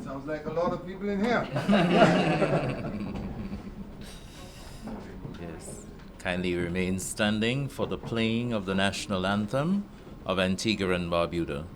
Sounds like a lot of people in here. Yes. Kindly remain standing for the playing of the national anthem of Antigua and Barbuda.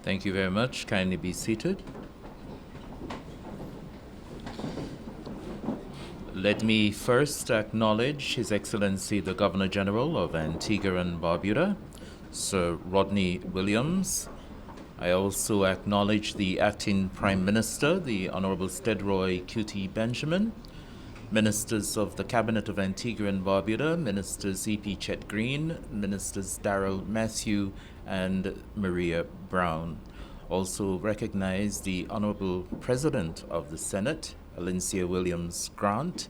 Thank you very much. Kindly be seated. Let me first acknowledge His Excellency the Governor General of Antigua and Barbuda, Sir Rodney Williams. I also acknowledge the Acting Prime Minister, the Honorable Stedroy Q.T. Benjamin, Ministers of the Cabinet of Antigua and Barbuda, Ministers E.P. Chet Green, Ministers Darrell Matthew and Maria Brown. Also recognize the Honorable President of the Senate, Alicia Williams Grant,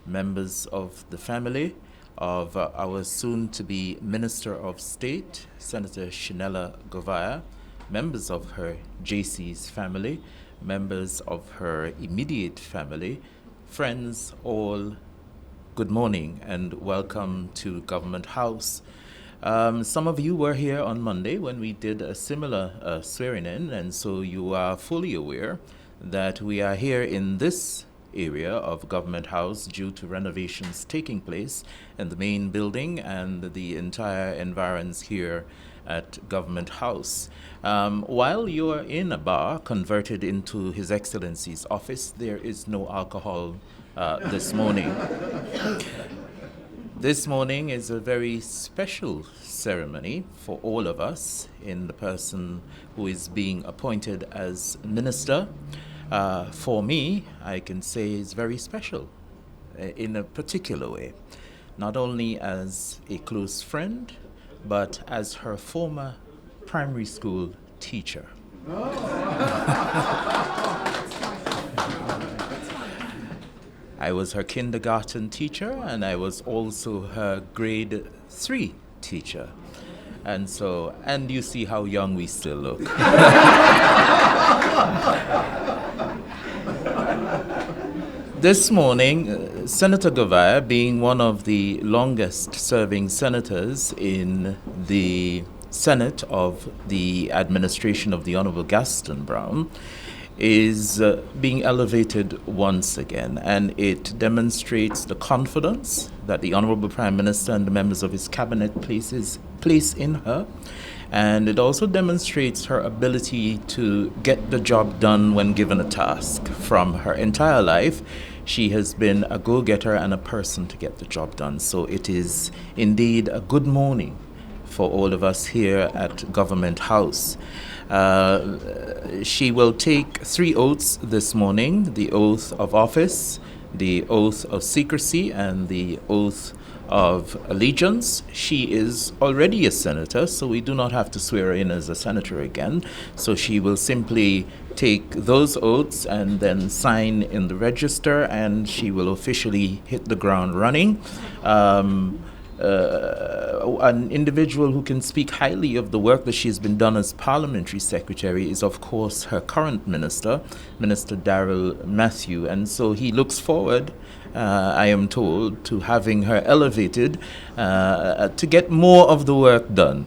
members of the family of our soon-to-be Minister of State, Senator Shenella Govia, members of her JC's family, members of her immediate family, friends all, good morning and welcome to Government House. Some of you were here on Monday when we did a similar swearing-in, and so you are fully aware that we are here in this area of Government House due to renovations taking place in the main building and the entire environs here at Government House. While you are in a bar converted into His Excellency's office, there is no alcohol this morning. This morning is a very special ceremony for all of us in the person who is being appointed as minister. For me, I can say is very special in a particular way, not only as a close friend, but as her former primary school teacher. I was her kindergarten teacher, and I was also her grade 3 teacher. And so, and you see how young we still look. This morning, Senator Govia, being one of the longest serving senators in the Senate of the administration of the Honorable Gaston Brown, is being elevated once again, and it demonstrates the confidence that the Honorable Prime Minister and the members of his cabinet place in her, and it also demonstrates her ability to get the job done when given a task. From her entire life, she has been a go-getter and a person to get the job done. So it is indeed a good morning for all of us here at Government House. She will take 3 oaths this morning: the oath of office, the oath of secrecy, and the oath of allegiance. She is already a senator, so we do not have to swear her in as a senator again. So she will simply take those oaths and then sign in the register, and she will officially hit the ground running. An individual who can speak highly of the work that she's been done as parliamentary secretary is, of course, her current minister, Minister Darrell Matthew. And so he looks forward, I am told, to having her elevated to get more of the work done.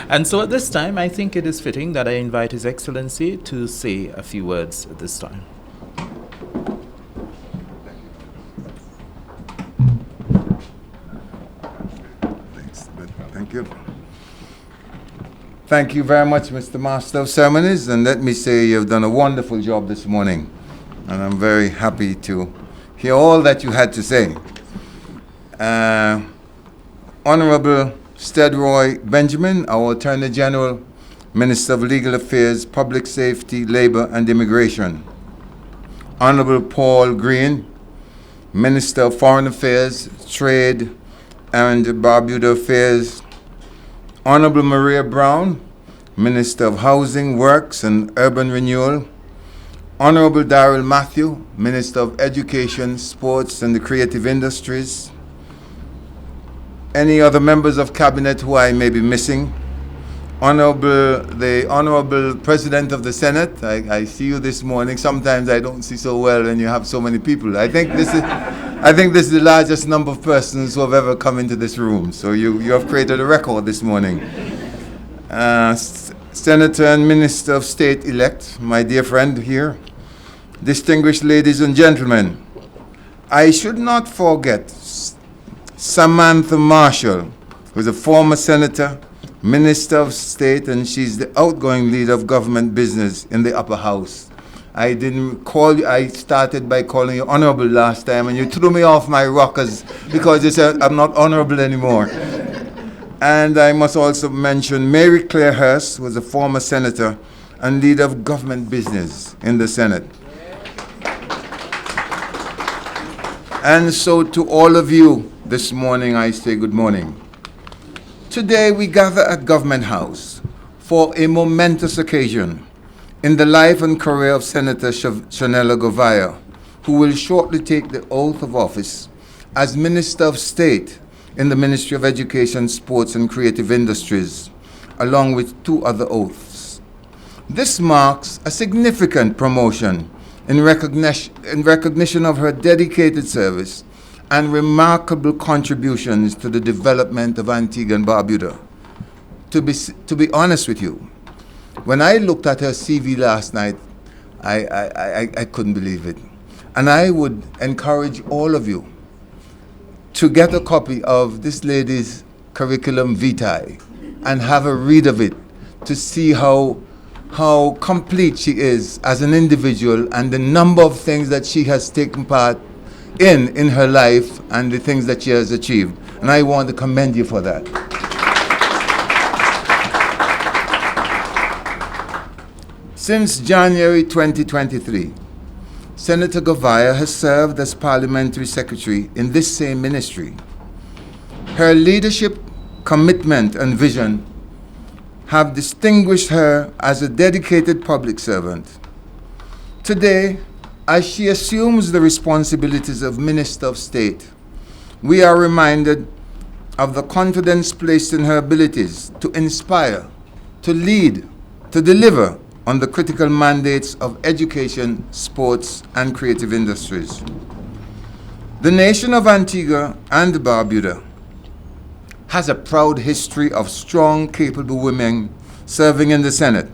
And so at this time, I think it is fitting that I invite His Excellency to say a few words at this time. Thank you. Thank you very much, Mr. Master of Ceremonies, and let me say you've done a wonderful job this morning. and I'm very happy to hear all that you had to say. Honorable Stedroy Benjamin, our Attorney General, Minister of Legal Affairs, Public Safety, Labor and Immigration. Honorable Paul Green, Minister of Foreign Affairs, Trade and Barbuda Affairs. Honorable Maria Brown, Minister of Housing, Works and Urban Renewal. Honorable Darrell Matthew, Minister of Education, Sports and the Creative Industries. Any other members of Cabinet who I may be missing? The Honorable President of the Senate, I see you this morning. Sometimes I don't see so well when you have so many people. I think this is the largest number of persons who have ever come into this room. So you have created a record this morning. Senator and Minister of State-elect, my dear friend here, distinguished ladies and gentlemen, I should not forget Samantha Marshall, who is a former senator, Minister of State, and she's the outgoing leader of government business in the upper house. I didn't call you, I started by calling you honorable last time, and you threw me off my rockers because you said I'm not honorable anymore. And I must also mention Mary Claire Hurst, who was a former senator and leader of government business in the Senate. And so to all of you this morning, I say good morning. Today we gather at Government House for a momentous occasion in the life and career of Senator Shenella Govia, who will shortly take the oath of office as Minister of State in the Ministry of Education, Sports and Creative Industries, along with 2 other oaths. This marks a significant promotion in recognition of her dedicated service and remarkable contributions to the development of Antigua and Barbuda. To be honest with you, when I looked at her CV last night, I couldn't believe it. And I would encourage all of you to get a copy of this lady's curriculum vitae and have a read of it to see how complete she is as an individual and the number of things that she has taken part in her life and the things that she has achieved. And I want to commend you for that. Since January 2023, Senator Govia has served as Parliamentary Secretary in this same ministry. Her leadership, commitment, and vision have distinguished her as a dedicated public servant. Today, as she assumes the responsibilities of Minister of State, we are reminded of the confidence placed in her abilities to inspire, to lead, to deliver on the critical mandates of education, sports, and creative industries. The nation of Antigua and Barbuda has a proud history of strong, capable women serving in the Senate,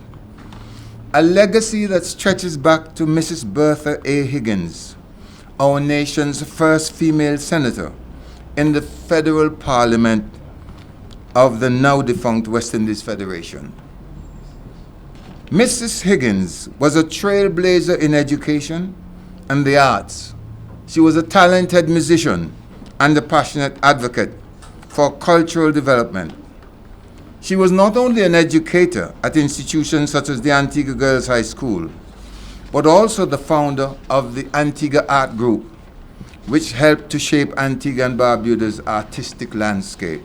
a legacy that stretches back to Mrs. Bertha A. Higgins, our nation's first female senator in the federal parliament of the now-defunct West Indies Federation. Mrs. Higgins was a trailblazer in education and the arts. She was a talented musician and a passionate advocate for cultural development. She was not only an educator at institutions such as the Antigua Girls High School, but also the founder of the Antigua Art Group, which helped to shape Antigua and Barbuda's artistic landscape.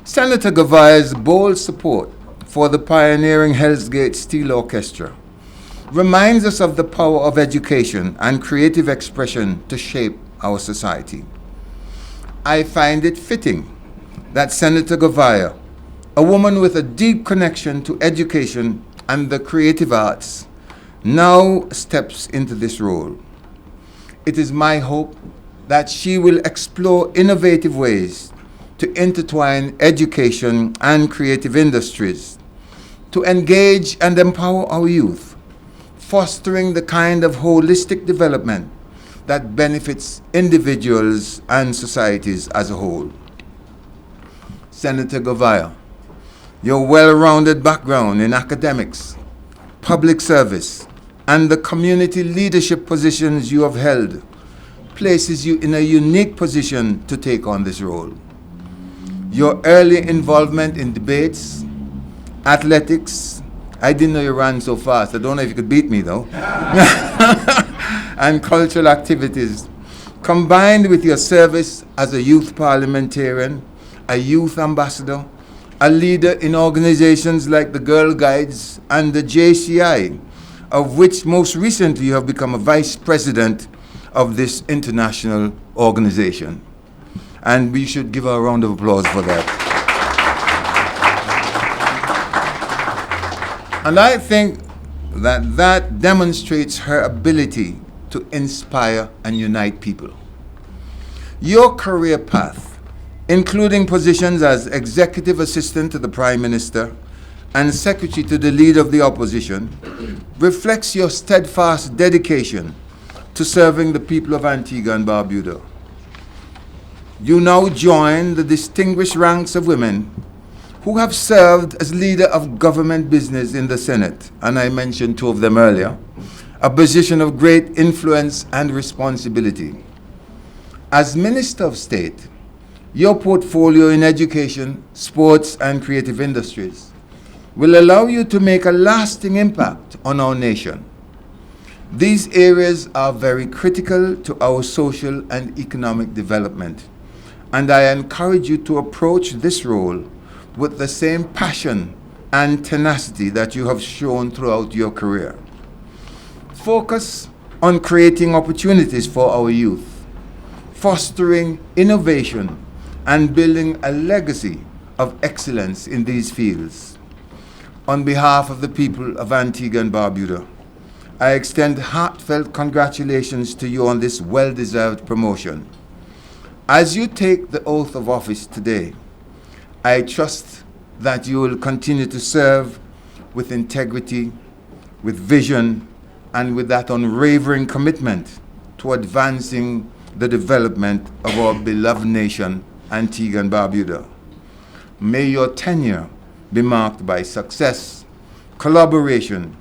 Senator Govia's bold support for the pioneering Hell's Gate Steel Orchestra reminds us of the power of education and creative expression to shape our society. I find it fitting that Senator Govia, a woman with a deep connection to education and the creative arts, now steps into this role. It is my hope that she will explore innovative ways to intertwine education and creative industries, to engage and empower our youth, fostering the kind of holistic development that benefits individuals and societies as a whole. Senator Govia, your well-rounded background in academics, public service, and the community leadership positions you have held places you in a unique position to take on this role. Your early involvement in debates, athletics, I didn't know you ran so fast. I don't know if you could beat me though. And cultural activities, combined with your service as a youth parliamentarian, a youth ambassador, a leader in organizations like the Girl Guides and the JCI, of which most recently you have become a vice president of this international organization. And we should give her a round of applause for that. And I think that that demonstrates her ability to inspire and unite people. Your career path, including positions as executive assistant to the Prime Minister and secretary to the leader of the opposition, reflects your steadfast dedication to serving the people of Antigua and Barbuda. You now join the distinguished ranks of women who have served as leader of government business in the Senate, and I mentioned two of them earlier, a position of great influence and responsibility. As Minister of State, your portfolio in education, sports, and creative industries will allow you to make a lasting impact on our nation. These areas are very critical to our social and economic development, and I encourage you to approach this role with the same passion and tenacity that you have shown throughout your career. Focus on creating opportunities for our youth, fostering innovation, and building a legacy of excellence in these fields. On behalf of the people of Antigua and Barbuda, I extend heartfelt congratulations to you on this well-deserved promotion. As you take the oath of office today, I trust that you will continue to serve with integrity, with vision, and with that unwavering commitment to advancing the development of our beloved nation, Antigua and Barbuda. May your tenure be marked by success, collaboration,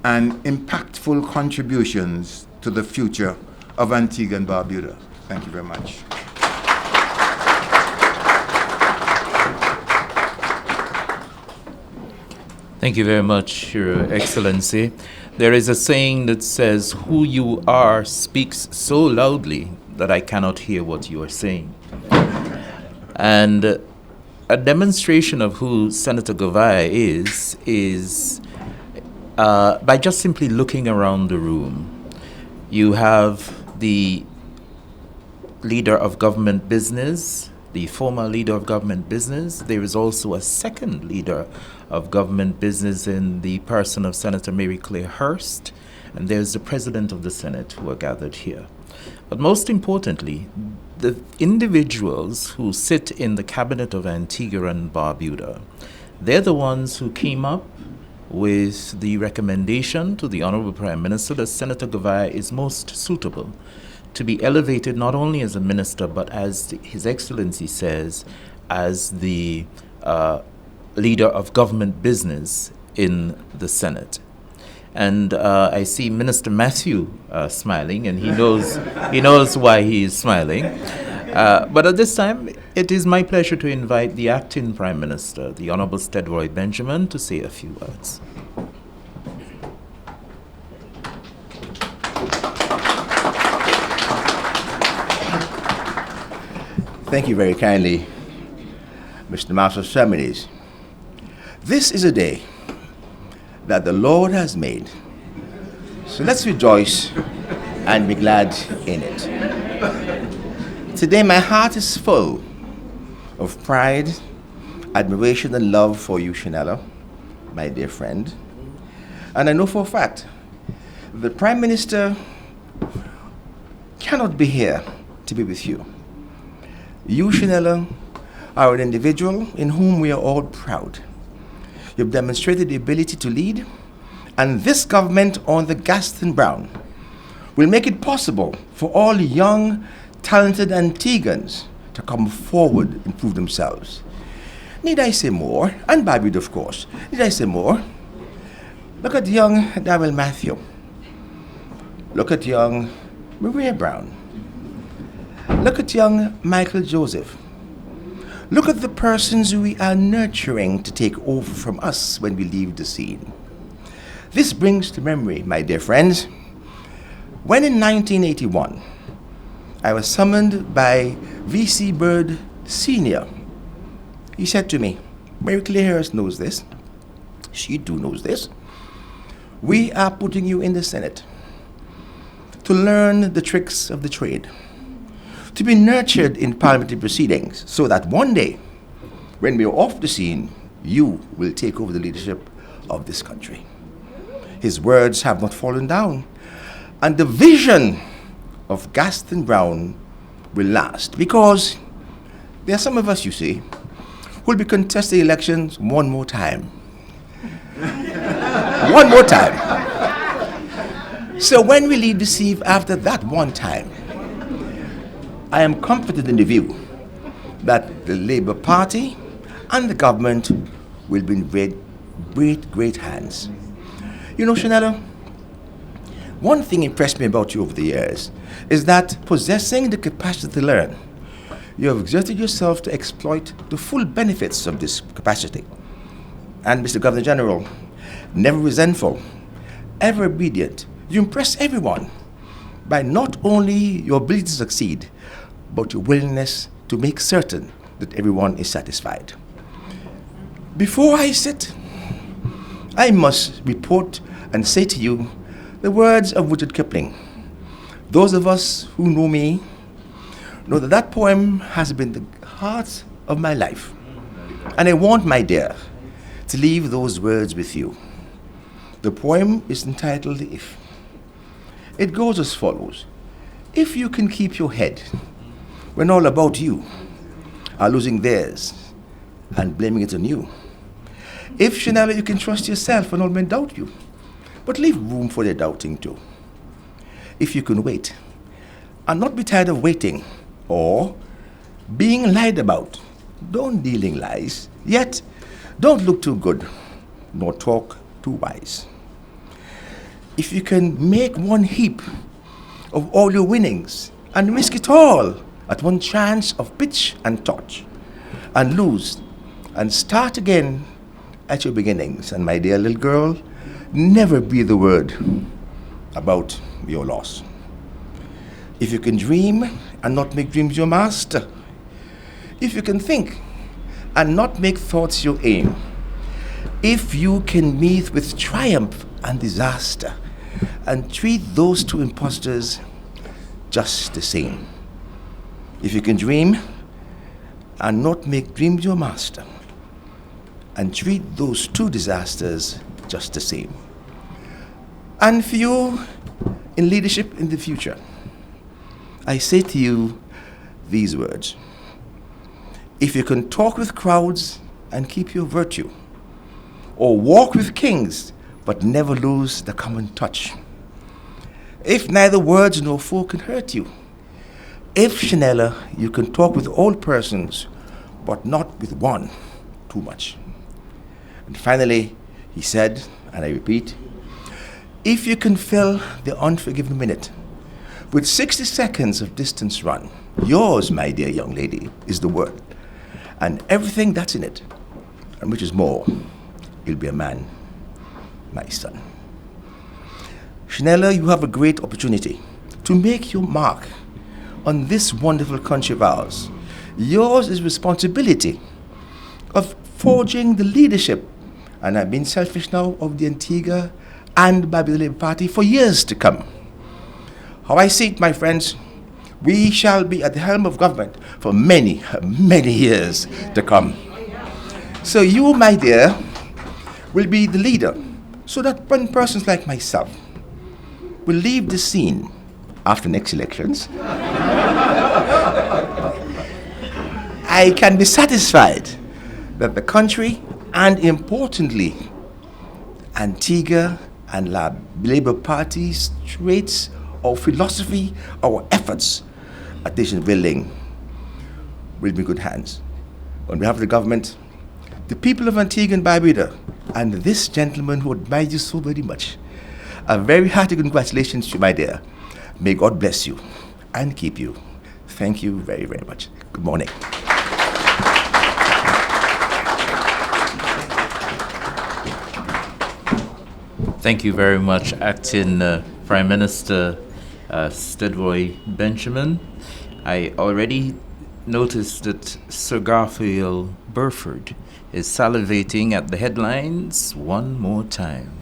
and impactful contributions to the future of Antigua and Barbuda. Thank you very much. Thank you very much, Your Excellency. There is a saying that says, "Who you are speaks so loudly that I cannot hear what you are saying." And a demonstration of who Senator Govia is by just simply looking around the room. You have the leader of government business, the former leader of government business. There is also a second leader of government business in the person of Senator Mary Claire Hurst, and there's the President of the Senate who are gathered here. But most importantly, the individuals who sit in the cabinet of Antigua and Barbuda, they're the ones who came up with the recommendation to the Honorable Prime Minister that Senator Govia is most suitable to be elevated not only as a minister, but as His Excellency says, as the leader of government business in the Senate. And I see Minister Matthew smiling, and he knows why he is smiling. But at this time, it is my pleasure to invite the acting Prime Minister, the Honorable Stedroy Benjamin, to say a few words. Thank you very kindly, Mr. Master of Ceremonies. This is a day that the Lord has made, so let's rejoice and be glad in it. Today my heart is full of pride, admiration, and love for you, Shenella, my dear friend. And I know for a fact the Prime Minister cannot be here to be with you. You, Shenella, are an individual in whom we are all proud. You've demonstrated the ability to lead, and this government on the Gaston Brown will make it possible for all young, talented Antiguans to come forward and prove themselves. Need I say more? And Barbuda, of course. Need I say more? Look at young Darrell Matthew. Look at young Maria Brown. Look at young Michael Joseph. Look at the persons we are nurturing to take over from us when we leave the scene. This brings to memory, my dear friends, when in 1981, I was summoned by V.C. Byrd Sr. He said to me, Mary Claire Harris knows this. She too knows this. We are putting you in the Senate to learn the tricks of the trade, to be nurtured in parliamentary proceedings, so that one day, when we are off the scene, you will take over the leadership of this country. His words have not fallen down, and the vision of Gaston Brown will last, because there are some of us, you see, who will be contesting elections one more time. One more time. So when we leave the scene after that one time, I am confident in the view that the Labour Party and the government will be in great hands. You know, Shenella, one thing impressed me about you over the years is that possessing the capacity to learn, you have exerted yourself to exploit the full benefits of this capacity. And Mr. Governor General, never resentful, ever obedient, you impress everyone by not only your ability to succeed, but your willingness to make certain that everyone is satisfied. Before I sit, I must report and say to you the words of Rudyard Kipling. Those of us who know me know that that poem has been the heart of my life. And I want, my dear, to leave those words with you. The poem is entitled If. It goes as follows. If you can keep your head when all about you are losing theirs and blaming it on you. If, Shenella, you can trust yourself when all men doubt you, but leave room for their doubting too. If you can wait and not be tired of waiting or being lied about, don't deal in lies, yet don't look too good nor talk too wise. If you can make one heap of all your winnings and risk it all at one chance of pitch and touch, and lose and start again at your beginnings, and my dear little girl, never breathe a word about your loss. If you can dream and not make dreams your master, if you can think and not make thoughts your aim, if you can meet with triumph and disaster and treat those two impostors just the same, if you can dream and not make dreams your master and treat those two disasters just the same. And for you in leadership in the future, I say to you these words. If you can talk with crowds and keep your virtue, or walk with kings but never lose the common touch, if neither words nor foe can hurt you, if, Shenella, you can talk with all persons but not with one too much. And finally, he said, and I repeat, if you can fill the unforgiven minute with 60 seconds of distance run, yours, my dear young lady, is the world, and everything that's in it, and which is more, you'll be a man, my son. Shenella, you have a great opportunity to make your mark on this wonderful country of ours. Yours is responsibility of forging the leadership, and I've been selfish now, of the Antigua and Barbuda Labour Party for years to come. How I see it, my friends, we shall be at the helm of government for many, many years to come. So you, my dear, will be the leader, so that when persons like myself will leave the scene after next elections, I can be satisfied that the country, and importantly, Antigua and Labour Party's traits or philosophy, our efforts at nation building will be in good hands. On behalf of the government, the people of Antigua and Barbuda, and this gentleman who admires you so very much, A very hearty congratulations to you, my dear. May God bless you and keep you. Thank you very, very much. Good morning. Thank you very much, Acting Prime Minister Stedroy Benjamin. I already noticed that Sir Garfield Burford is salivating at the headlines one more time.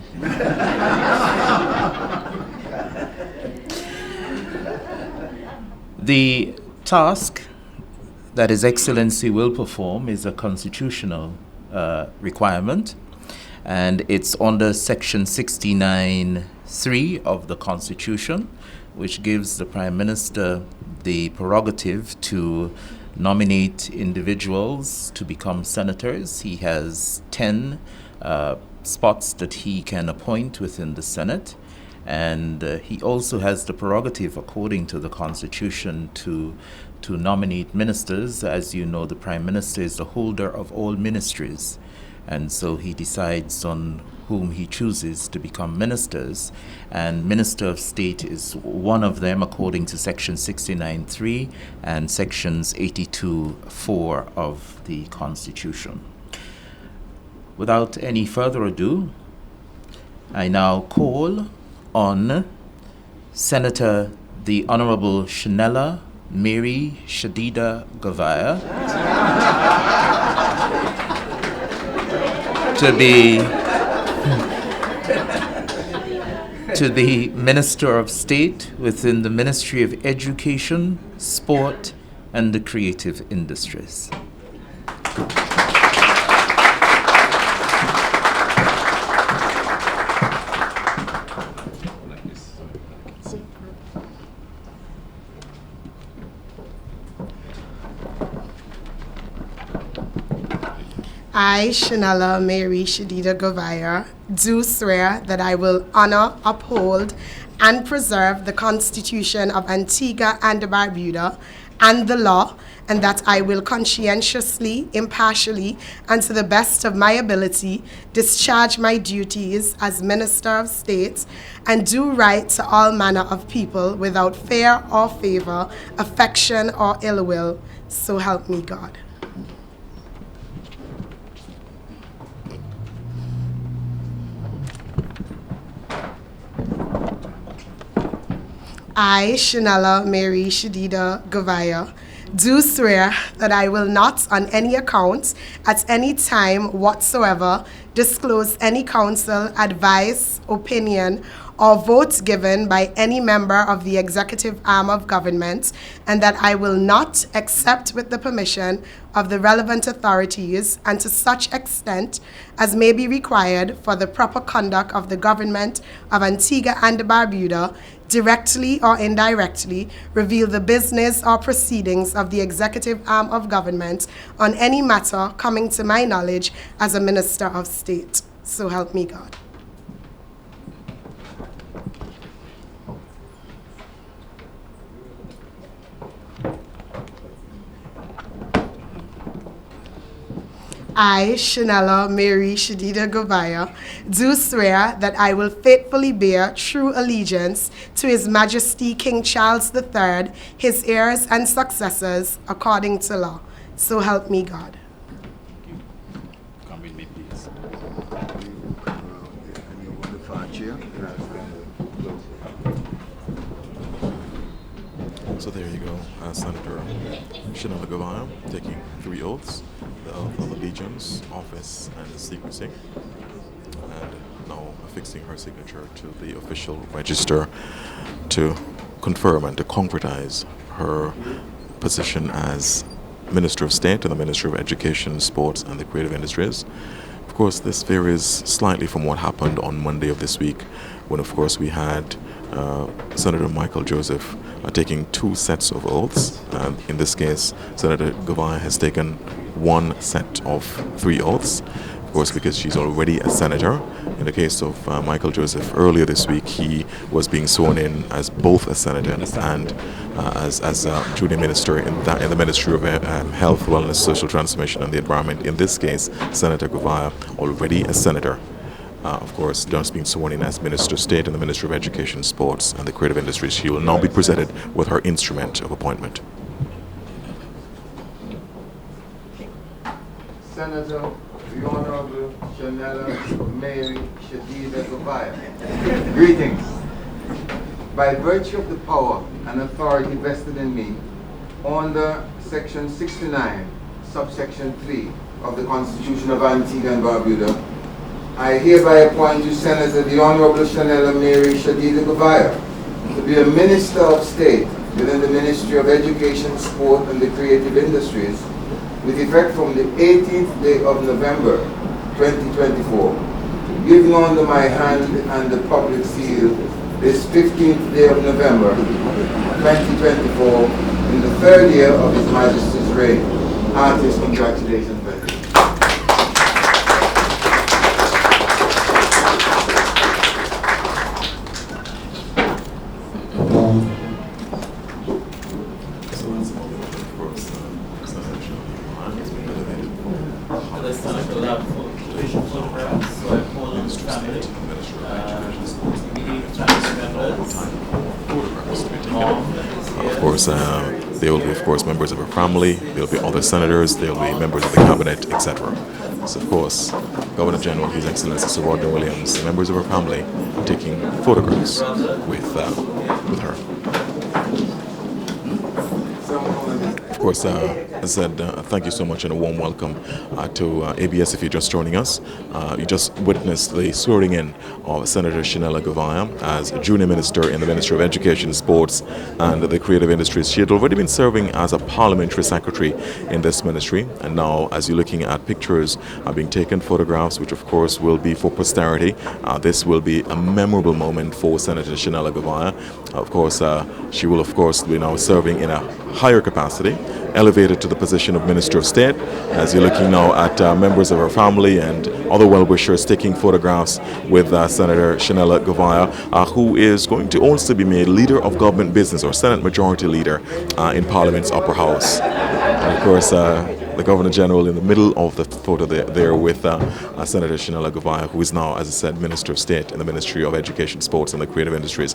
The task that His Excellency will perform is a constitutional requirement, and it's under Section 69(3) of the Constitution, which gives the Prime Minister the prerogative to nominate individuals to become senators. He has 10 spots that he can appoint within the Senate, and he also has the prerogative, according to the Constitution, to nominate ministers. As you know, the Prime Minister is the holder of all ministries, and so he decides on whom he chooses to become ministers, and Minister of State is one of them according to Section 69(3) and Sections 82(4) of the Constitution. Without any further ado, I now call on Senator the Honorable Shenella Mary Shadida Govia to the Minister of State within the Ministry of Education, Sport, and the Creative Industries. I, Shenella Mary Shadida Govia, do swear that I will honor, uphold, and preserve the Constitution of Antigua and Barbuda and the law, and that I will conscientiously, impartially, and to the best of my ability discharge my duties as Minister of State and do right to all manner of people without fear or favor, affection or ill will. So help me God. I, Shenella Mary Shadida Govia, do swear that I will not on any account at any time whatsoever disclose any counsel, advice, opinion, or vote given by any member of the executive arm of government, and that I will not, except with the permission of the relevant authorities and to such extent as may be required for the proper conduct of the government of Antigua and Barbuda, directly or indirectly reveal the business or proceedings of the executive arm of government on any matter coming to my knowledge as a Minister of State. So help me God. I, Shenella Mary Shadida Govia, do swear that I will faithfully bear true allegiance to His Majesty King Charles III, his heirs and successors, according to law. So help me God. Come with me, please. So there you go, Senator Shenella Govia taking 3 oaths: the oath of allegiance, office, and secrecy, and now affixing her signature to the official register to confirm and to concretize her position as Minister of State in the Ministry of Education, Sports, and the Creative Industries. Of course, this varies slightly from what happened on Monday of this week, when, of course, we had Senator Michael Joseph taking 2 sets of oaths. In this case, Senator Govia has taken 1 set of 3 oaths, of course, because she's already a senator. In the case of Michael Joseph, earlier this week, he was being sworn in as both a senator and as a junior minister in the Ministry of Health, Wellness, Social Transformation, and the Environment. In this case, Senator Govia, already a senator. of course, just being sworn in as Minister of State in the Ministry of Education, Sports and the Creative Industries. She will now be presented with her instrument of appointment. Senator, the Honorable Shenella Mary Shadida Govia. Greetings. By virtue of the power and authority vested in me under Section 69, subsection 3 of the Constitution of Antigua and Barbuda, I hereby appoint you, Senator, the Honorable Shenella Mary Shadida Govia, to be a Minister of State within the Ministry of Education, Sport and the Creative Industries, with effect from the 18th day of November 2024, given under my hand and the public seal this 15th day of November 2024 in the third year of His Majesty's reign. Heartiest congratulations, President. Of course, there will be, of course, members of her family, there will be other senators, there will be members of the cabinet, etc. So, of course, Governor General, His Excellency Sir Rodney Williams, members of her family taking photographs with her. Of course, as I said, thank you so much and a warm welcome to ABS if you're just joining us. You just witnessed the swearing in of Senator Shenella Govia as Junior Minister in the Ministry of Education, Sports and the Creative Industries. She had already been serving as a Parliamentary Secretary in this ministry, and now as you're looking at pictures being taken, photographs, which of course will be for posterity, this will be a memorable moment for Senator Shenella Govia. Of course, she will of course be now serving in a higher capacity, elevated to the position of Minister of State, as you're looking now at members of her family and other well-wishers taking photographs with Senator Shenella Govia, who is going to also be made Leader of Government Business or Senate Majority Leader in Parliament's upper house. And of course, the Governor General in the middle of the photo there with Senator Shenella Govia, who is now, as I said, Minister of State in the Ministry of Education, Sports and the Creative Industries.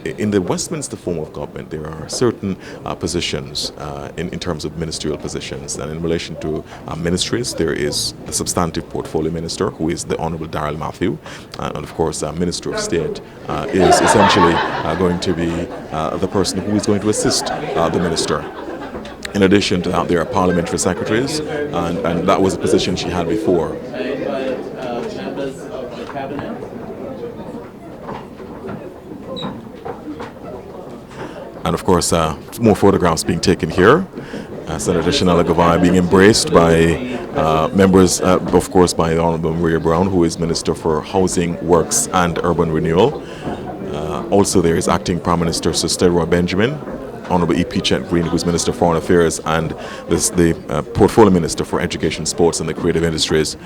In the Westminster form of government, there are certain positions in terms of ministerial positions. And in relation to ministries, there is the Substantive Portfolio Minister, who is the Honourable Darrell Matthew. And of course, Minister of State is essentially going to be the person who is going to assist the Minister. In addition to that, there are parliamentary secretaries, and that was a position she had before. Members of the cabinet. And of course, more photographs being taken here. Senator Shenella Govia being embraced by members, of course, by the Honourable Maria Brown, who is Minister for Housing, Works and Urban Renewal. Also, there is Acting Prime Minister Sir Stedroy Benjamin, Honourable E.P. Chet Green, who is Minister for Foreign Affairs, and the Portfolio Minister for Education, Sports and the Creative Industries,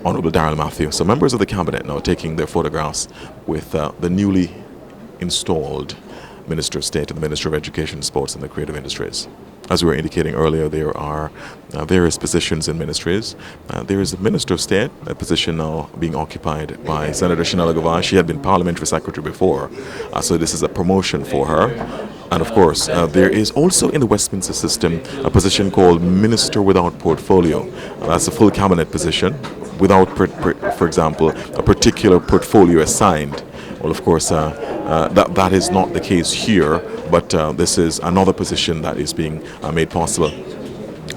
Honourable Darrell Matthew. So members of the Cabinet now taking their photographs with the newly installed Minister of State and the Minister of Education, Sports and the Creative Industries. As we were indicating earlier, there are various positions in ministries. There is the Minister of State, a position now being occupied by Senator Shenella Govia. She had been Parliamentary Secretary before, so this is a promotion for her. And of course, there is also in the Westminster system a position called Minister Without Portfolio. That's a full cabinet position without, for example, a particular portfolio assigned. Well, of course, that is not the case here, but this is another position that is being made possible.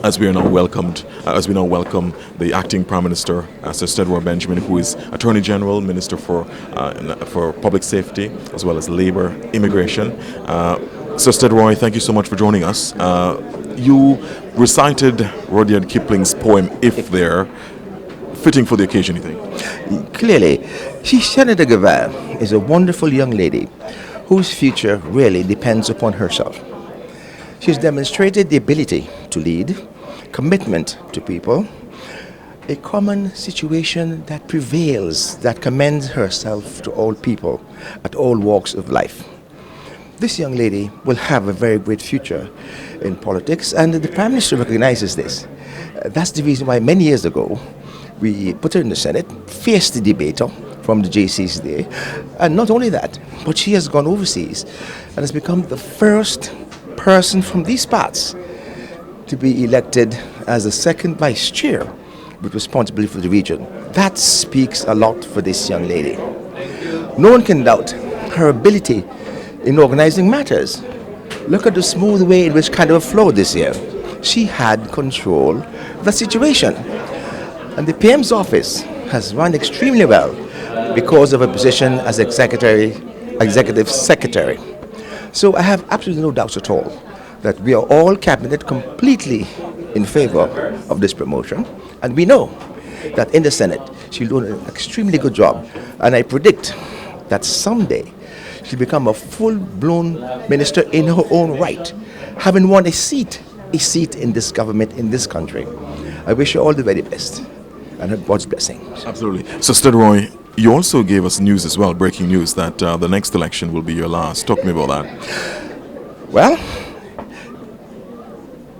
As we now welcome the acting Prime Minister, Sir Stedroy Benjamin, who is Attorney General, Minister for Public Safety, as well as Labour, Immigration. Sir Stedroy, thank you so much for joining us. You recited Rudyard Kipling's poem "If There," fitting for the occasion, you think? Clearly, Shenella Govia is a wonderful young lady whose future really depends upon herself. She's demonstrated the ability to lead, commitment to people, a common situation that prevails, that commends herself to all people at all walks of life. This young lady will have a very great future in politics, and the Prime Minister recognizes this. That's the reason why many years ago we put her in the Senate, faced the debater, from the JCs there. And not only that, but she has gone overseas and has become the first person from these parts to be elected as the second vice chair with responsibility for the region. That speaks a lot for this young lady. No one can doubt her ability in organizing matters. Look at the smooth way in which Carnival flowed this year. She had control of the situation. And the PM's office has run extremely well because of her position as executive secretary. So I have absolutely no doubts at all that we are all cabinet completely in favor of this promotion. And we know that in the Senate, she'll do an extremely good job. And I predict that someday she'll become a full-blown minister in her own right, having won a seat in this government, in this country. I wish her all the very best and her God's blessings. Absolutely. Sister Roy, you also gave us news as well, breaking news, that the next election will be your last. Talk to me about that. Well,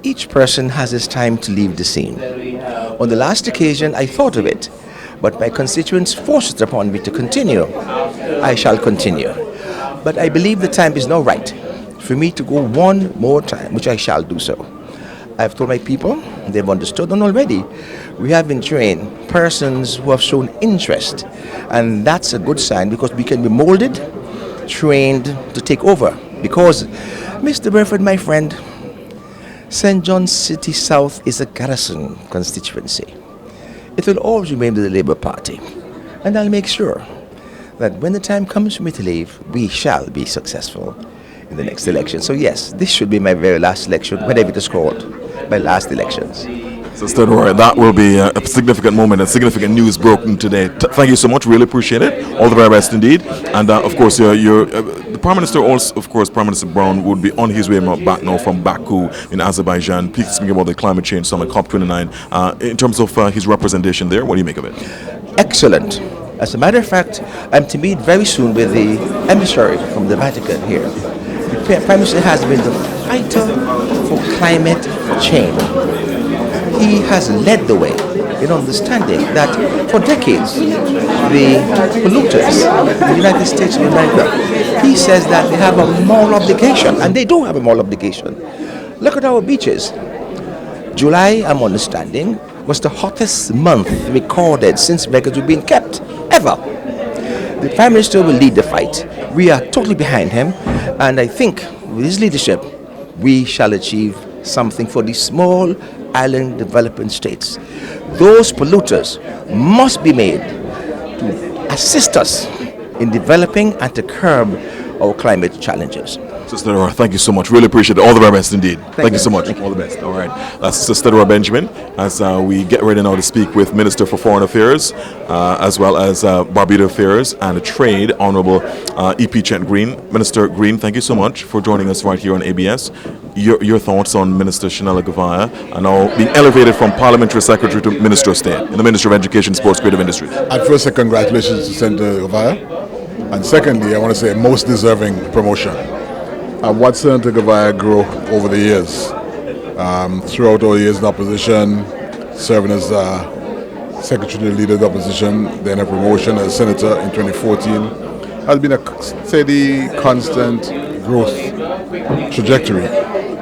each person has his time to leave the scene. On the last occasion, I thought of it, but my constituents forced it upon me to continue. I shall continue. But I believe the time is now right for me to go one more time, which I shall do so. I've told my people, they've understood, and already we have been trained persons who have shown interest, and that's a good sign because we can be molded, trained to take over. Because, Mr. Burford, my friend, St. John City South is a garrison constituency. It will always remain with the Labour Party, and I'll make sure that when the time comes for me to leave, we shall be successful in the next election. So yes, this should be my very last election, whenever it is called, my last elections. Sister Roy, that will be a significant moment and significant news broken today. Thank you so much. Really appreciate it. All the very best indeed. And of course, the Prime Minister also, of course, Prime Minister Brown would be on his way back now from Baku in Azerbaijan, speaking about the climate change summit, COP29. In terms of his representation there, what do you make of it? Excellent. As a matter of fact, I'm to meet very soon with the emissary from the Vatican here. The Prime Minister has been the fighter for climate change. He has led the way in understanding that for decades, the polluters in the United States of America, he says that they have a moral obligation, and they do have a moral obligation. Look at our beaches. July, I'm understanding, was the hottest month recorded since records were being kept, ever. The Prime Minister will lead the fight. We are totally behind him, and I think with his leadership, we shall achieve something for the small island developing states. Those polluters must be made to assist us in developing and to curb our climate challenges. Sister Deborah, thank you so much. Really appreciate it. All the very best indeed. Thank you so much. All the best. All right. That's Sister Deborah Benjamin as we get ready now to speak with Minister for Foreign Affairs as well as Barbuda Affairs and Trade, Honorable E.P. Chet Green. Minister Green, thank you so much for joining us right here on ABS. Your thoughts on Minister Shenella Govia and now being elevated from Parliamentary Secretary to Minister of State in the Ministry of Education, Sports, Creative Industries. At first, congratulations to Senator Govia. And secondly, I want to say most deserving promotion. I've watched Senator Govia grow over the years, throughout all years in opposition, serving as Secretary Leader of the Opposition, then a promotion as Senator in 2014. Has been a steady, constant growth trajectory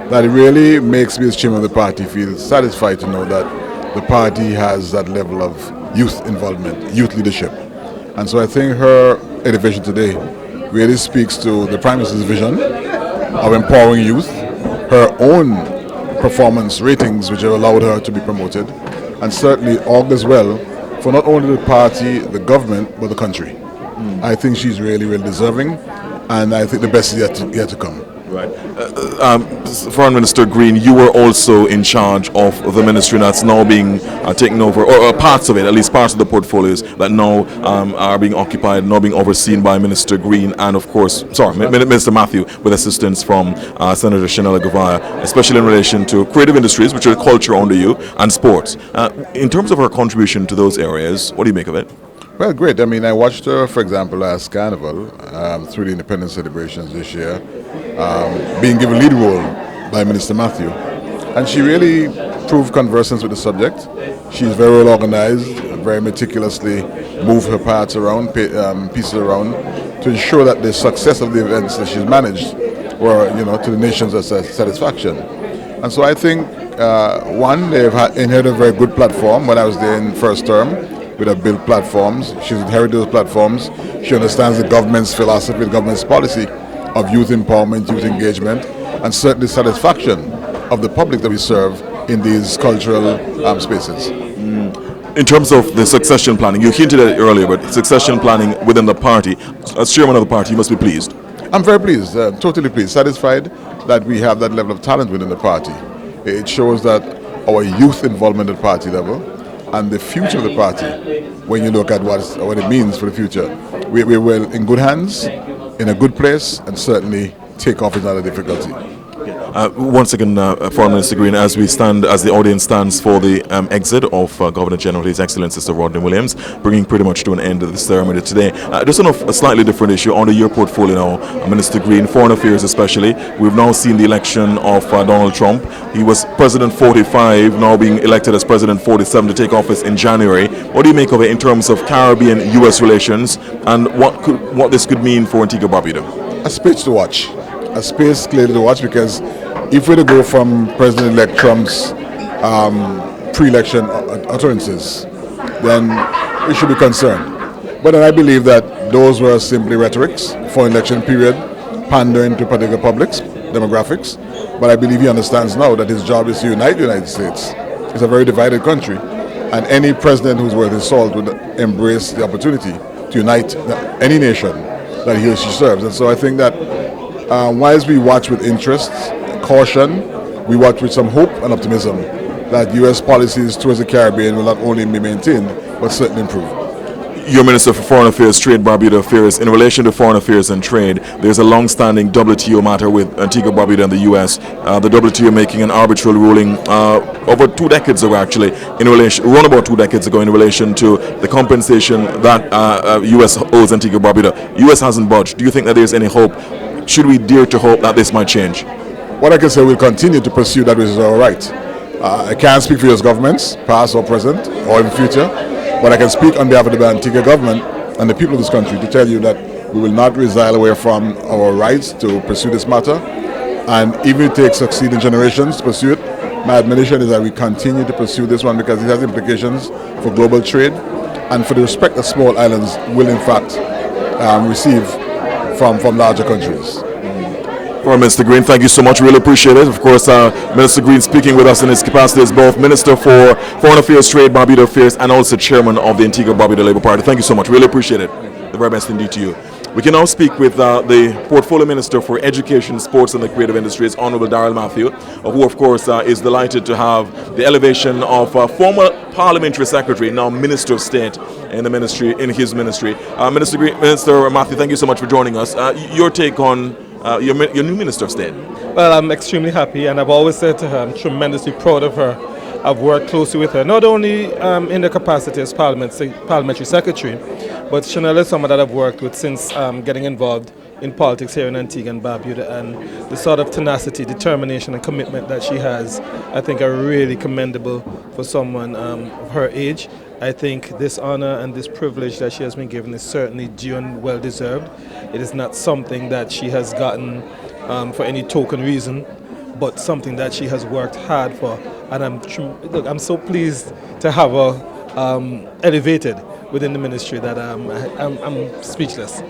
that really makes me as chairman of the party feel satisfied to know that the party has that level of youth involvement, youth leadership. And so I think her elevation today really speaks to the Prime Minister's vision of empowering youth, her own performance ratings which have allowed her to be promoted, and certainly augurs well for not only the party, the government, but the country. I think she's really, really deserving, and I think the best is yet to come. Right. Foreign Minister Green, you were also in charge of the ministry that's now being taken over, or parts of it, at least parts of the portfolios that now are being occupied, now being overseen by Minister Green and, of course, Minister Matthew, with assistance from Senator Shenella Govia, especially in relation to creative industries, which are culture under you, and sports. In terms of her contribution to those areas, what do you make of it? Well, great. I mean, I watched her, for example, last Carnival through the independence celebrations this year, being given lead role by Minister Matthew. And she really proved conversant with the subject. She's very well organized, very meticulously move her parts around, pieces around, to ensure that the success of the events that she's managed were, to the nation's satisfaction. And so I think, one, they've inherited a very good platform. When I was there in first term, with have built platforms. She's inherited those platforms. She understands the government's philosophy, the government's policy of youth empowerment, youth engagement, and certainly satisfaction of the public that we serve in these cultural spaces. In terms of the succession planning, you hinted at it earlier, but succession planning within the party, as chairman of the party, you must be pleased. I'm very pleased, totally pleased, satisfied that we have that level of talent within the party. It shows that our youth involvement at party level and the future of the party, when you look at what it means for the future, we're in good hands, in a good place, and certainly take off is not a difficulty. Once again, Foreign Minister Green, as the audience stands for the exit of Governor General His Excellency Sir Rodney Williams, bringing pretty much to an end of the ceremony today. Just on a slightly different issue, under your portfolio now, Minister Green, Foreign Affairs especially, we've now seen the election of Donald Trump. He was President 45, now being elected as President 47 to take office in January. What do you make of it in terms of Caribbean-U.S. relations, and what this could mean for Antigua Barbuda? A space to watch. A space clearly to watch, because if we're to go from President-elect Trump's pre-election utterances, then we should be concerned. But then I believe that those were simply rhetorics for an election period, pandering to particular publics, demographics. But I believe he understands now that his job is to unite the United States. It's a very divided country, and any president who's worth his salt would embrace the opportunity to unite any nation that he or she serves. And so I think that whilst we watch with interest, caution, we watch with some hope and optimism that U.S. policies towards the Caribbean will not only be maintained, but certainly improve. Your Minister for Foreign Affairs, Trade, Barbuda Affairs. In relation to foreign affairs and trade, there's a long-standing WTO matter with Antigua Barbuda and the U.S. The WTO making an arbitral ruling over 2 decades ago, actually, around about 2 decades ago, in relation to the compensation that U.S. owes Antigua Barbuda. U.S. hasn't budged. Do you think that there's any hope? Should we dare to hope that this might change? What I can say, we'll continue to pursue that which is our right. I can't speak for U.S. governments, past or present, or in the future, but I can speak on behalf of the Antigua government and the people of this country to tell you that we will not resile away from our rights to pursue this matter. And even if it takes succeeding generations to pursue it, my admonition is that we continue to pursue this one, because it has implications for global trade and for the respect that small islands will in fact receive from larger countries. Foreign Minister Green, thank you so much. Really appreciate it. Of course, Minister Green speaking with us in his capacity as both Minister for Foreign Affairs, Trade, Barbuda Affairs, and also Chairman of the Antigua Barbuda Labour Party. Thank you so much. Really appreciate it. The very best indeed to you. We can now speak with the Portfolio Minister for Education, Sports and the Creative Industries, Honourable Darrell Matthew, who of course is delighted to have the elevation of former Parliamentary Secretary, now Minister of State in his ministry. Minister Matthew, thank you so much for joining us. Your take on your new Minister of State? Well, I'm extremely happy, and I've always said to her, I'm tremendously proud of her. I've worked closely with her, not only in the capacity as Parliamentary Secretary, but Shenella is someone that I've worked with since getting involved in politics here in Antigua and Barbuda, and the sort of tenacity, determination and commitment that she has, I think are really commendable for someone of her age. I think this honor and this privilege that she has been given is certainly due and well deserved. It is not something that she has gotten for any token reason, but something that she has worked hard for. And I'm so pleased to have her elevated within the ministry that I'm speechless.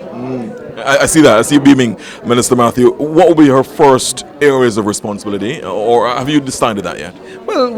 I see that. I see you beaming, Minister Matthew. What will be her first areas of responsibility, or have you decided that yet? Well,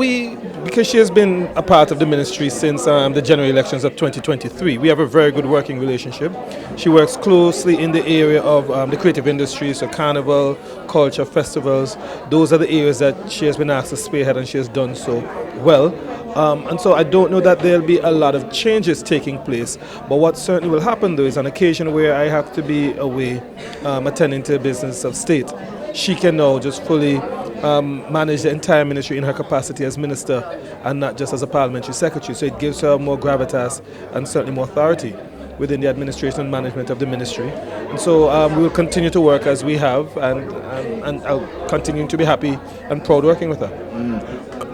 because she has been a part of the ministry since the general elections of 2023, we have a very good working relationship. She works closely in the area of the creative industry, so carnival, culture, festivals. Those are the areas that she has been asked to spearhead, and she has done so well. And so I don't know that there'll be a lot of changes taking place, but what certainly will happen though is on occasion where I have to be away attending to business of state, she can now just fully manage the entire ministry in her capacity as minister and not just as a parliamentary secretary. So it gives her more gravitas and certainly more authority within the administration and management of the ministry. And so we will continue to work as we have, and I'll continue to be happy and proud working with her.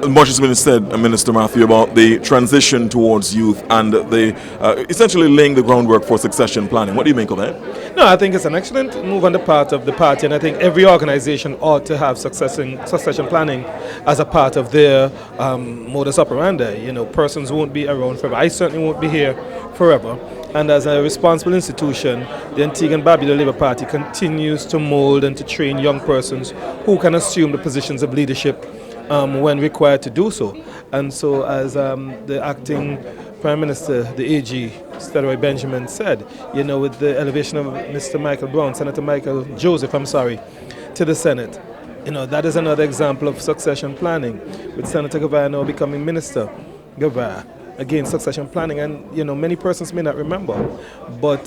Much has been said, Minister Matthew, about the transition towards youth and the essentially laying the groundwork for succession planning. What do you make of that? No, I think it's an excellent move on the part of the party, and I think every organization ought to have succession planning as a part of their modus operandi. You know, persons won't be around forever. I certainly won't be here forever. And as a responsible institution, the Antigua and Barbuda Labour Party continues to mold and to train young persons who can assume the positions of leadership when required to do so. And so, as the acting Prime Minister, the AG, Steroy Benjamin, said, you know, with the elevation of Mr. Michael Brown, Senator Michael Joseph, to the Senate, you know, that is another example of succession planning, with Senator Govia now becoming Minister Govia. Again, succession planning, and you know, many persons may not remember, but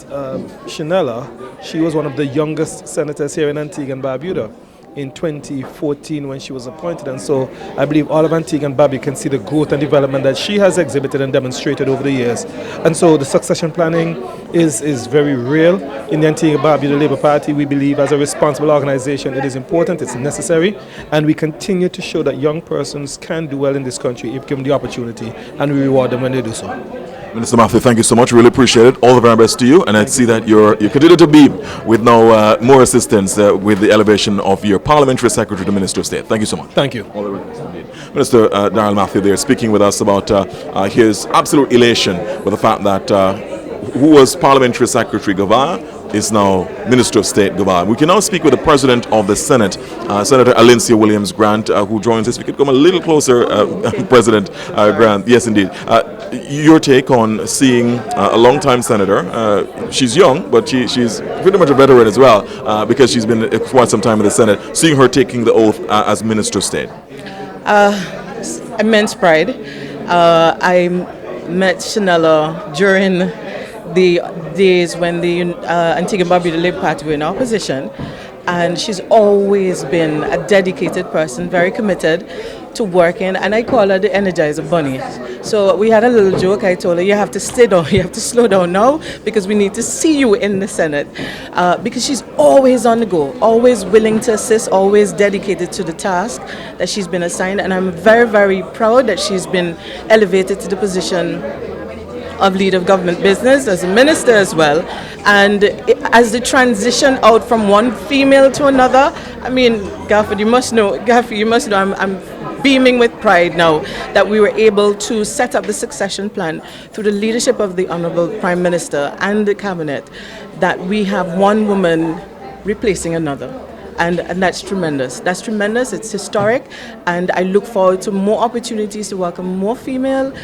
Shenella, she was one of the youngest senators here in Antigua and Barbuda in 2014 when she was appointed, and so I believe all of Antigua and Barbuda can see the growth and development that she has exhibited and demonstrated over the years. And so the succession planning is very real in the Antigua and Barbuda Labour Party. We believe as a responsible organization it is important, it's necessary, and we continue to show that young persons can do well in this country if given the opportunity, and we reward them when they do so. Minister Matthew, thank you so much. Really appreciate it. All the very best to you. And I see that you continue to beam with now more assistance with the elevation of your Parliamentary Secretary to Minister of State. Thank you so much. Thank you. All the very best indeed. Minister Darrell Matthew there speaking with us about his absolute elation with the fact that who was Parliamentary Secretary Govia is now Minister of State Govia. We can now speak with the President of the Senate, Senator Alincia Williams Grant, who joins us. We could come a little closer, President Grant. Yes, indeed. Your take on seeing a long-time senator. She's young, but she's pretty much a veteran as well, because she's been quite some time in the Senate. Seeing her taking the oath as Minister of State. Immense pride. I met Shenella during the days when the Antigua and Barbuda Labour Party were in opposition, and she's always been a dedicated person, very committed to working, and I call her the Energizer Bunny. So we had a little joke. I told her, you have to stay down, you have to slow down now, because we need to see you in the Senate, because she's always on the go, always willing to assist, always dedicated to the task that she's been assigned, and I'm very, very proud that she's been elevated to the position of leader of government business as a minister as well. And as the transition out from one female to another, I mean, Gafford, you must know, I'm beaming with pride now that we were able to set up the succession plan through the leadership of the Honorable Prime Minister and the Cabinet, that we have one woman replacing another. And that's tremendous. That's tremendous. It's historic. And I look forward to more opportunities to welcome more female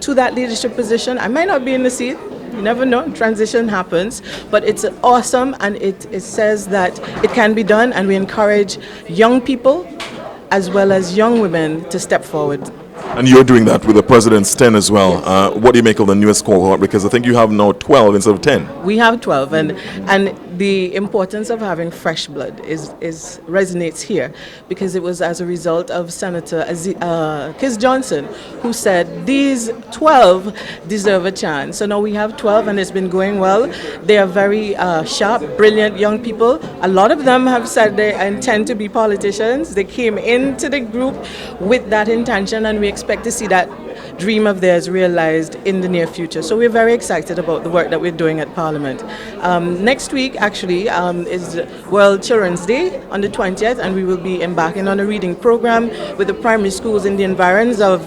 to that leadership position. I might not be in the seat. You never know. Transition happens. But it's awesome, and it says that it can be done. And we encourage young people as well as young women to step forward. And you're doing that with the President's 10 as well. Yes. What do you make of the newest cohort? Because I think you have now 12 instead of 10. We have 12, and the importance of having fresh blood is resonates here, because it was as a result of Senator Kis Johnson, who said these 12 deserve a chance. So now we have 12, and it's been going well. They are very sharp, brilliant young people. A lot of them have said they intend to be politicians. They came into the group with that intention, and we expect to see that dream of theirs realized in the near future. So we're very excited about the work that we're doing at Parliament. Next week actually is World Children's Day on the 20th, and we will be embarking on a reading program with the primary schools in the environs of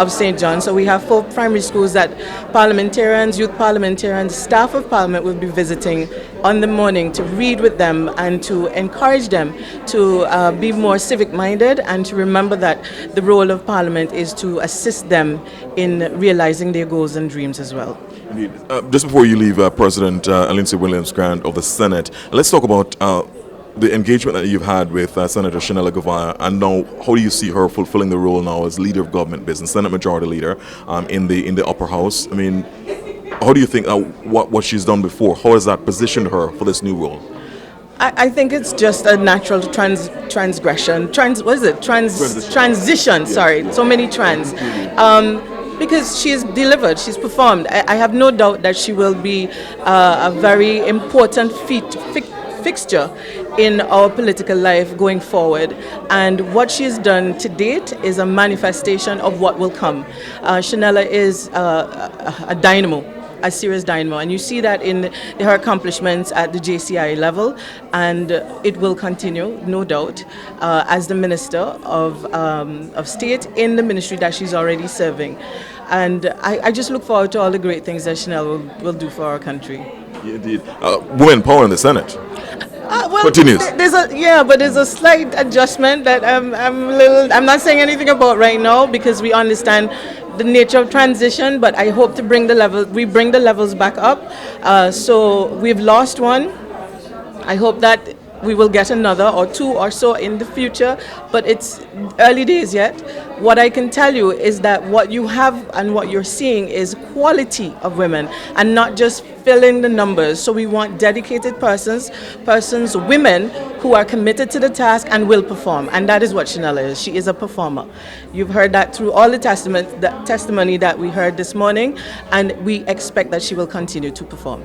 St. John. So we have 4 primary schools that parliamentarians, youth parliamentarians, staff of Parliament will be visiting on the morning to read with them and to encourage them to be more civic-minded and to remember that the role of Parliament is to assist them in realizing their goals and dreams as well. Indeed. Just before you leave, President Alincia Williams Grant of the Senate, let's talk about the engagement that you've had with Senator Shenella Govia, and now how do you see her fulfilling the role now as leader of government business, Senate Majority Leader in the upper house? I mean, how do you think what she's done before, how has that positioned her for this new role? I think it's just a natural transition. Yes. Sorry, so many trans. Because she has delivered, she's performed. I have no doubt that she will be a very important figure fixture in our political life going forward. And what she has done to date is a manifestation of what will come. Shenella is a dynamo, a serious dynamo, and you see that in her accomplishments at the JCI level, and it will continue, no doubt, as the Minister of State in the ministry that she's already serving. And I just look forward to all the great things that Shenella will do for our country. Yeah, indeed. Women power in the Senate. Well, Continues. But there's a slight adjustment that I'm not saying anything about right now, because we understand the nature of transition, but I hope to bring the levels back up. So we've lost one. I hope that we will get another or two or so in the future, but it's early days yet. What I can tell you is that what you have and what you're seeing is quality of women and not just filling the numbers. So we want dedicated persons, women who are committed to the task and will perform. And that is what Shenella is. She is a performer. You've heard that through all the testimony that we heard this morning, and we expect that she will continue to perform.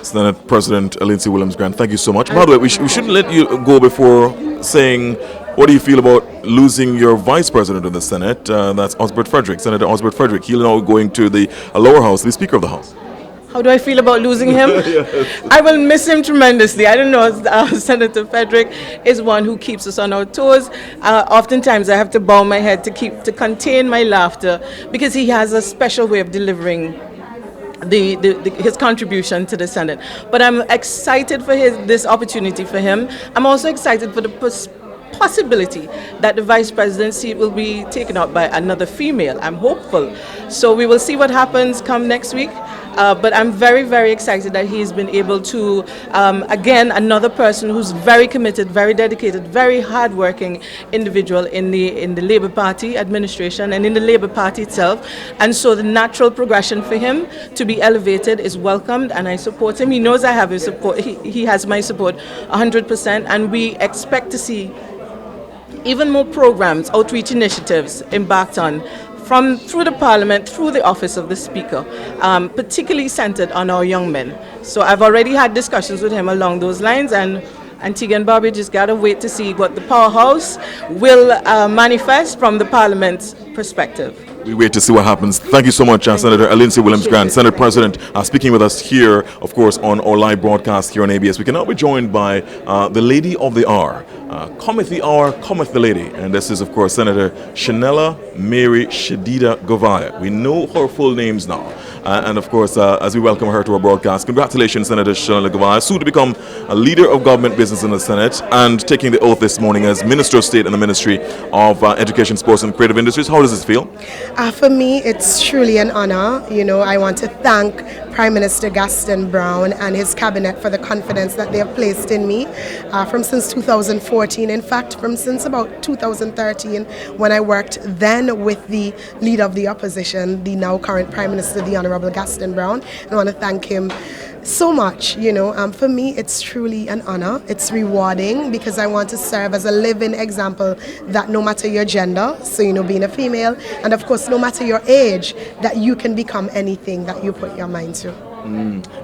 Senate President Lindsey Williams-Grant, thank you so much. By the way, we shouldn't let you go before saying, what do you feel about losing your Vice President of the Senate? That's Osbert Frederick, Senator Osbert Frederick. He'll now going to the lower house, the Speaker of the House. How do I feel about losing him? Yes. I will miss him tremendously. I don't know, Senator Frederick is one who keeps us on our toes. Oftentimes I have to bow my head to contain my laughter, because he has a special way of delivering his contribution to the Senate. But I'm excited for this opportunity for him. I'm also excited for the possibility that the vice presidency will be taken up by another female. I'm hopeful. So we will see what happens come next week. But I'm very, very excited that he's been able to, again, another person who's very committed, very dedicated, very hardworking individual in the Labour Party administration and in the Labour Party itself. And so the natural progression for him to be elevated is welcomed, and I support him. He knows I have his support. He has my support 100%, and we expect to see even more programs, outreach initiatives embarked on through the Parliament, through the office of the Speaker, particularly centered on our young men. So I've already had discussions with him along those lines, and Antigua and Barbuda just got to wait to see what the powerhouse will manifest from the Parliament's perspective. We wait to see what happens. Thank you so much, Senator Lindsey Williams-Grant, Senate President, speaking with us here, of course, on our live broadcast here on ABS. We can now be joined by the Lady of the Hour. Cometh the hour, cometh the lady. And this is, of course, Senator Shenella Mary Shedida Govia. We know her full names now. And, of course, as we welcome her to our broadcast, congratulations, Senator Shenella Govia, soon to become a leader of government business in the Senate and taking the oath this morning as Minister of State in the Ministry of Education, Sports and Creative Industries. How does this feel? For me, it's truly an honor. You know, I want to thank Prime Minister Gaston Brown and his cabinet for the confidence that they have placed in me from since 2014. In fact, from since about 2013, when I worked then with the leader of the opposition, the now current Prime Minister, the Honorable Gaston Brown. I want to thank him so much. You know, for me, it's truly an honor. It's rewarding because I want to serve as a living example that no matter your gender, so, you know, being a female, and of course, no matter your age, that you can become anything that you put your mind to.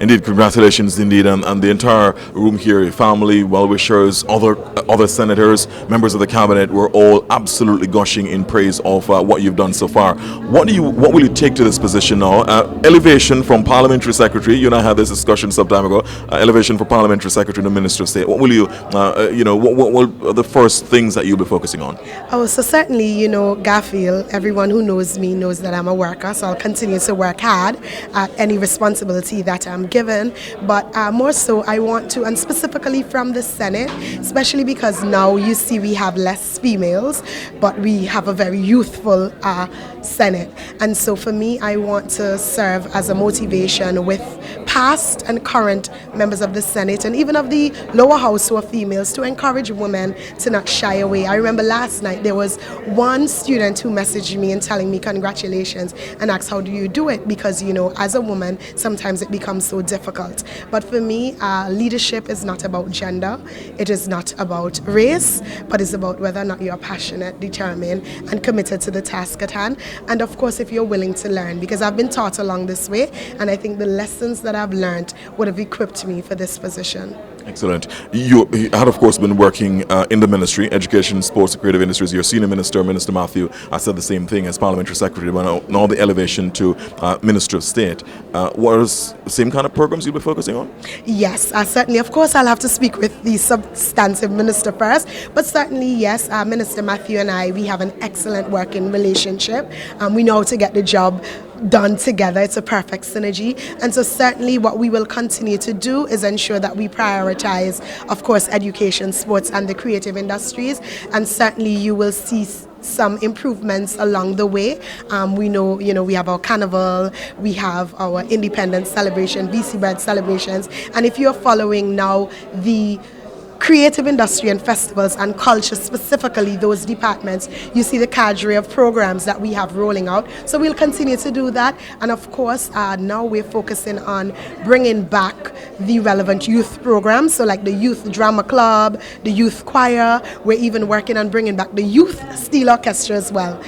Indeed, congratulations indeed, and the entire room here, your family, well-wishers, other senators, members of the cabinet, were all absolutely gushing in praise of what you've done so far. What will you take to this position now? Elevation from Parliamentary Secretary, you and I had this discussion some time ago, elevation from Parliamentary Secretary to Minister of State. What will you, what are the first things that you'll be focusing on? Oh, so certainly, you know, Garfield, everyone who knows me knows that I'm a worker, so I'll continue to work hard at any responsibility that I'm given, but more so I want to, and specifically from the Senate, especially because now you see we have less females, but we have a very youthful Senate, and so for me I want to serve as a motivation with past and current members of the Senate and even of the lower house who are females to encourage women to not shy away. I remember last night there was one student who messaged me and telling me congratulations and asked how do you do it, because you know, as a woman sometimes it becomes so difficult. But for me, leadership is not about gender, it is not about race, but it's about whether or not you're passionate, determined, and committed to the task at hand. And of course, if you're willing to learn, because I've been taught along this way, and I think the lessons that have learned would have equipped me for this position. Excellent. You had, of course, been working in the ministry, education, sports, and creative industries. Your senior minister, Minister Matthew, said the same thing as parliamentary secretary, but now the elevation to Minister of State. What is the same kind of programs you'll be focusing on? Yes, certainly. Of course, I'll have to speak with the substantive minister first, but certainly, yes, Minister Matthew and I, we have an excellent working relationship. We know how to get the job done together. It's a perfect synergy. And so certainly what we will continue to do is ensure that we prioritize, of course, education, sports, and the creative industries. And certainly you will see some improvements along the way. We know, we have our carnival, we have our independence celebration, BC Bread celebrations. And if you're following now the creative industry and festivals and culture, specifically those departments, you see the cadre of programs that we have rolling out. So we'll continue to do that. And of course, now we're focusing on bringing back the relevant youth programs. So like the Youth Drama Club, the Youth Choir, we're even working on bringing back the Youth Steel Orchestra as well.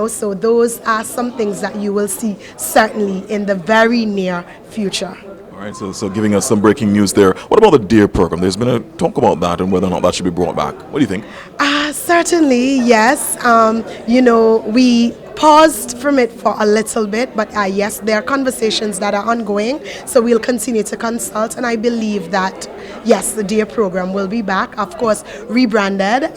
So those are some things that you will see certainly in the very near future. All right, so giving us some breaking news there. What about the DEAR program? There's been a talk about that and whether or not that should be brought back. What do you think? Certainly, yes. We paused from it for a little bit, but yes, there are conversations that are ongoing, so we'll continue to consult, and I believe that, yes, the DEAR program will be back, of course, rebranded,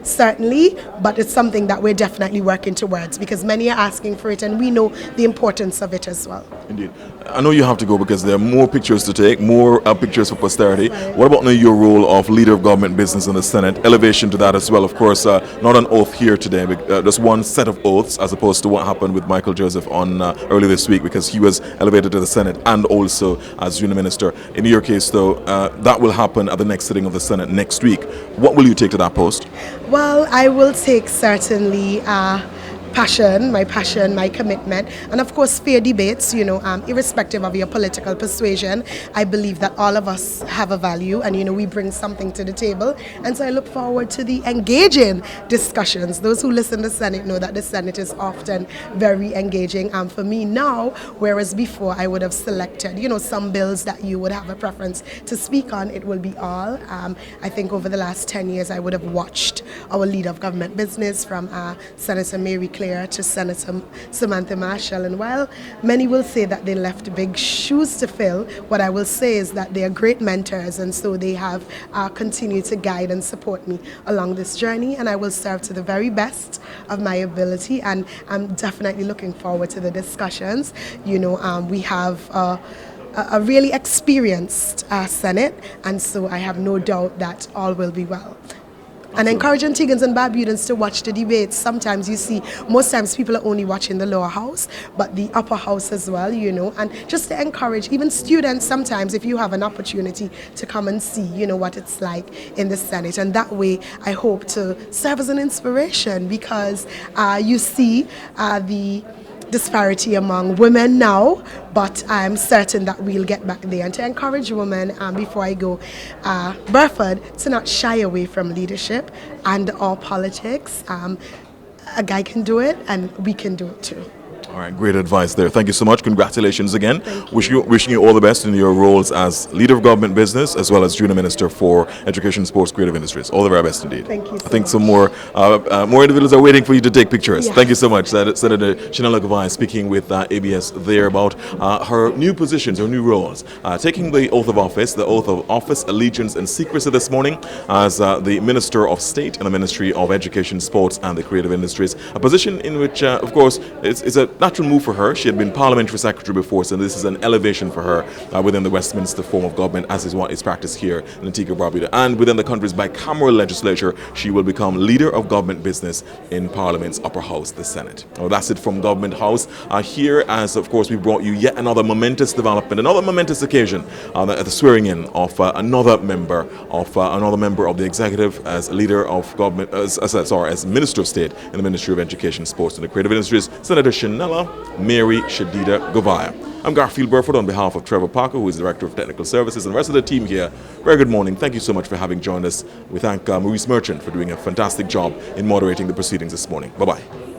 certainly, but it's something that we're definitely working towards because many are asking for it, and we know the importance of it as well. Indeed. I know you have to go because there are more pictures to take, more pictures for posterity. Right. What about now your role of leader of government business in the Senate? Elevation to that as well, of course, not an oath here today, but just one set of oaths as opposed to what happened with Michael Joseph on earlier this week because he was elevated to the Senate and also as Junior Minister. In your case, though, that will happen at the next sitting of the Senate next week. What will you take to that post? Well, I will take certainly my passion, my commitment, and of course fair debates, irrespective of your political persuasion. I believe that all of us have a value and, we bring something to the table. And so I look forward to the engaging discussions. Those who listen to the Senate know that the Senate is often very engaging. For me now, whereas before I would have selected, some bills that you would have a preference to speak on, it will be all. I think over the last 10 years, I would have watched our leader of government business from Senator Mary to Senator Samantha Marshall, and while many will say that they left big shoes to fill, what I will say is that they are great mentors, and so they have continued to guide and support me along this journey, and I will serve to the very best of my ability, and I'm definitely looking forward to the discussions. We have a really experienced Senate, and so I have no doubt that all will be well. And encourage Antiguans and Barbudans to watch the debates. Sometimes you see, most times people are only watching the lower house, but the upper house as well, and just to encourage even students sometimes if you have an opportunity to come and see, what it's like in the Senate. And that way, I hope to serve as an inspiration because you see the disparity among women now, but I'm certain that we'll get back there. And to encourage women, before I go, Burford, to not shy away from leadership and or politics. A guy can do it, and we can do it too. All right, great advice there. Thank you so much. Congratulations again. Wishing you all the best in your roles as leader of government business as well as junior minister for education, sports, creative industries. All the very best indeed. Thank you so I think much. some more individuals are waiting for you to take pictures. Yeah. Thank you so much. Senator Shenella Govia speaking with ABS there about her new positions, her new roles. Taking the oath of office, allegiance and secrecy this morning as the Minister of State in the Ministry of Education, Sports and the Creative Industries. A position in which, of course, it's a natural move for her. She had been parliamentary secretary before, so this is an elevation for her within the Westminster form of government, as is what is practiced here in Antigua and Barbuda. And within the country's bicameral legislature, she will become leader of government business in Parliament's upper house, the Senate. Well, that's it from Government House. Here, as of course, we brought you yet another momentous development, another momentous occasion at the swearing in of another member of the executive as leader of government, as Minister of State in the Ministry of Education, Sports and the Creative Industries, Senator Shenella Mary Shadida Govia. I'm Garfield Burford on behalf of Trevor Parker, who is Director of Technical Services, and the rest of the team here. Very good morning. Thank you so much for having joined us. We thank Maurice Merchant for doing a fantastic job in moderating the proceedings this morning. Bye-bye.